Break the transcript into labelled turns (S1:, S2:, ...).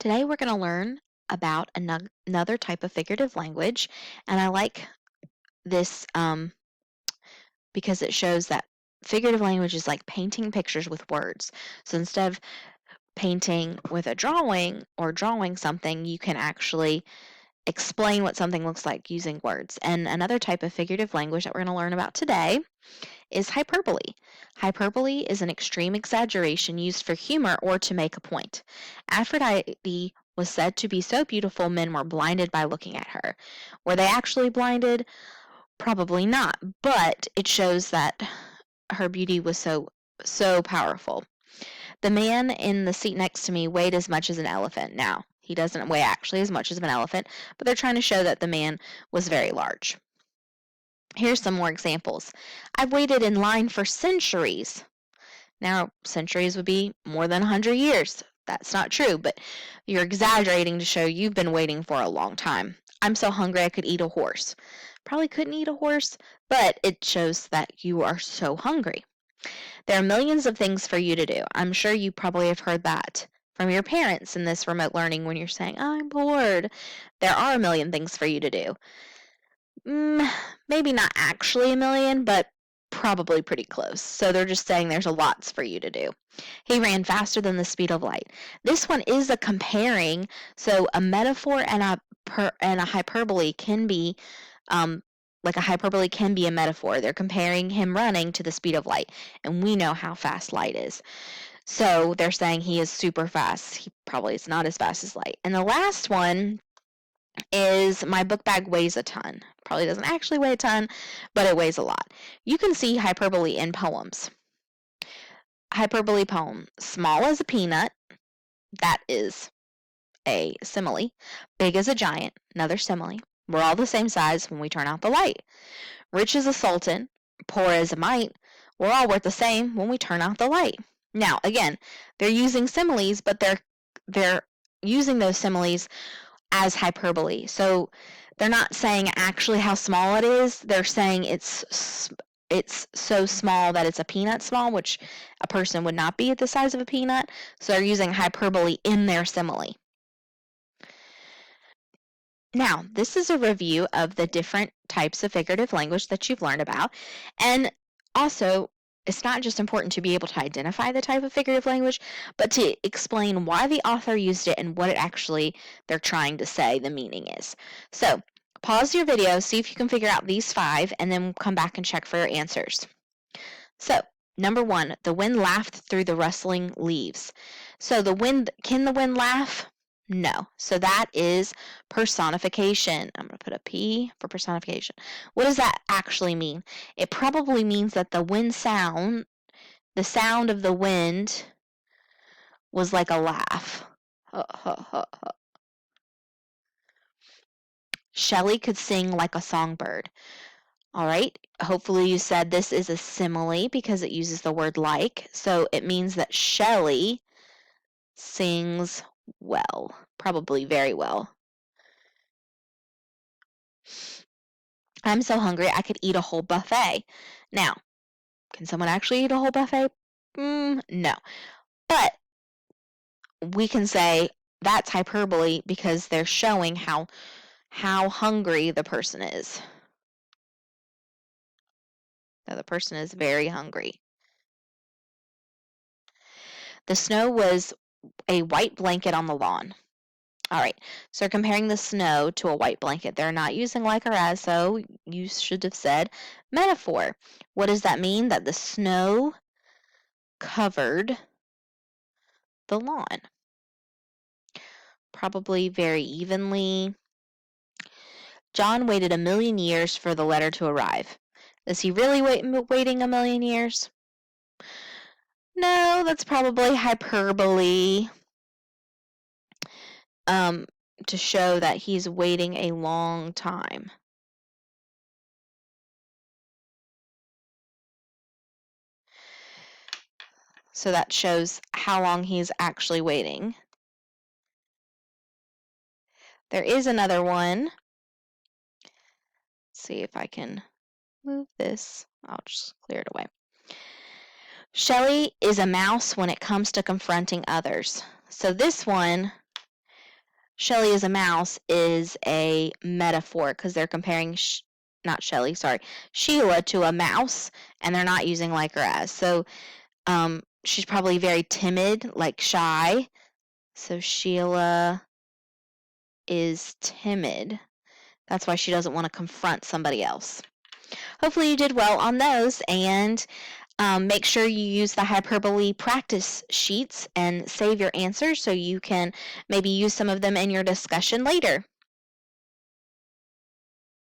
S1: Today we're going to learn about another type of figurative language, and I like this because it shows that figurative language is like painting pictures with words. So instead of painting with a drawing or drawing something, you can actually explain what something looks like using words. And another type of figurative language that we're going to learn about today is hyperbole. Hyperbole is an extreme exaggeration used for humor or to make a point. Aphrodite was said to be so beautiful men were blinded by looking at her. Were they actually blinded? Probably not, but it shows that her beauty was so powerful. The man in the seat next to me weighed as much as an elephant. Now, he doesn't weigh actually as much as an elephant, but they're trying to show that the man was very large. Here's some more examples. I've waited in line for centuries. Now, centuries would be more than 100 years. That's not true, but you're exaggerating to show you've been waiting for a long time. I'm so hungry I could eat a horse. Probably couldn't eat a horse, but it shows that you are so hungry. There are millions of things for you to do. I'm sure you probably have heard that from your parents in this remote learning when you're saying, I'm bored. There are a million things for you to do. Maybe not actually a million, but probably pretty close. So they're just saying there's a lots for you to do. He ran faster than the speed of light. This one is a comparing, so a metaphor and a hyperbole can be like a hyperbole can be a metaphor. They're comparing him running to the speed of light, and we know how fast light is. So they're saying he is super fast. He probably is not as fast as light. And the last one is my book bag weighs a ton. Probably doesn't actually weigh a ton, but it weighs a lot. You can see hyperbole in poems. Hyperbole poem, small as a peanut, that is a simile. Big as a giant, another simile. We're all the same size when we turn out the light. Rich as a sultan, poor as a mite, we're all worth the same when we turn out the light. Now, again, they're using similes, but they're using those similes as hyperbole. So they're not saying actually how small it is. They're saying it's so small that it's a peanut small, which a person would not be at the size of a peanut. So they're using hyperbole in their simile. Now, this is a review of the different types of figurative language that you've learned about. And also, it's not just important to be able to identify the type of figurative language, but to explain why the author used it and what it actually they're trying to say the meaning is. So, pause your video, see if you can figure out these 5, and then come back and check for your answers. So, number 1, the wind laughed through the rustling leaves. So can the wind laugh? No. So that is personification. I'm going to put a P for personification. What does that actually mean? It probably means that the sound of the wind was like a laugh. Shelley could sing like a songbird. All right, hopefully you said this is a simile because it uses the word like. So it means that Shelley sings well, probably very well. I'm so hungry I could eat a whole buffet. Now, can someone actually eat a whole buffet? No. But we can say that's hyperbole because they're showing how hungry the person is. Now, the person is very hungry. The snow was a white blanket on the lawn. All right, so comparing the snow to a white blanket. They're not using like or as, so you should have said metaphor. What does that mean? That the snow covered the lawn. Probably very evenly. John waited 1,000,000 years for the letter to arrive. Is he really waiting 1,000,000 years? No, that's probably hyperbole. To show that he's waiting a long time. So that shows how long he's actually waiting. There is another one. Let's see if I can move this. I'll just clear it away. Shelley is a mouse when it comes to confronting others. So this one Shelly is a mouse is a metaphor because they're comparing, not Shelly, sorry, Sheila to a mouse, and they're not using like or as. So she's probably very timid, like shy. So Sheila is timid. That's why she doesn't want to confront somebody else. Hopefully you did well on those, and make sure you use the Hyperbole practice sheets and save your answers so you can maybe use some of them in your discussion later.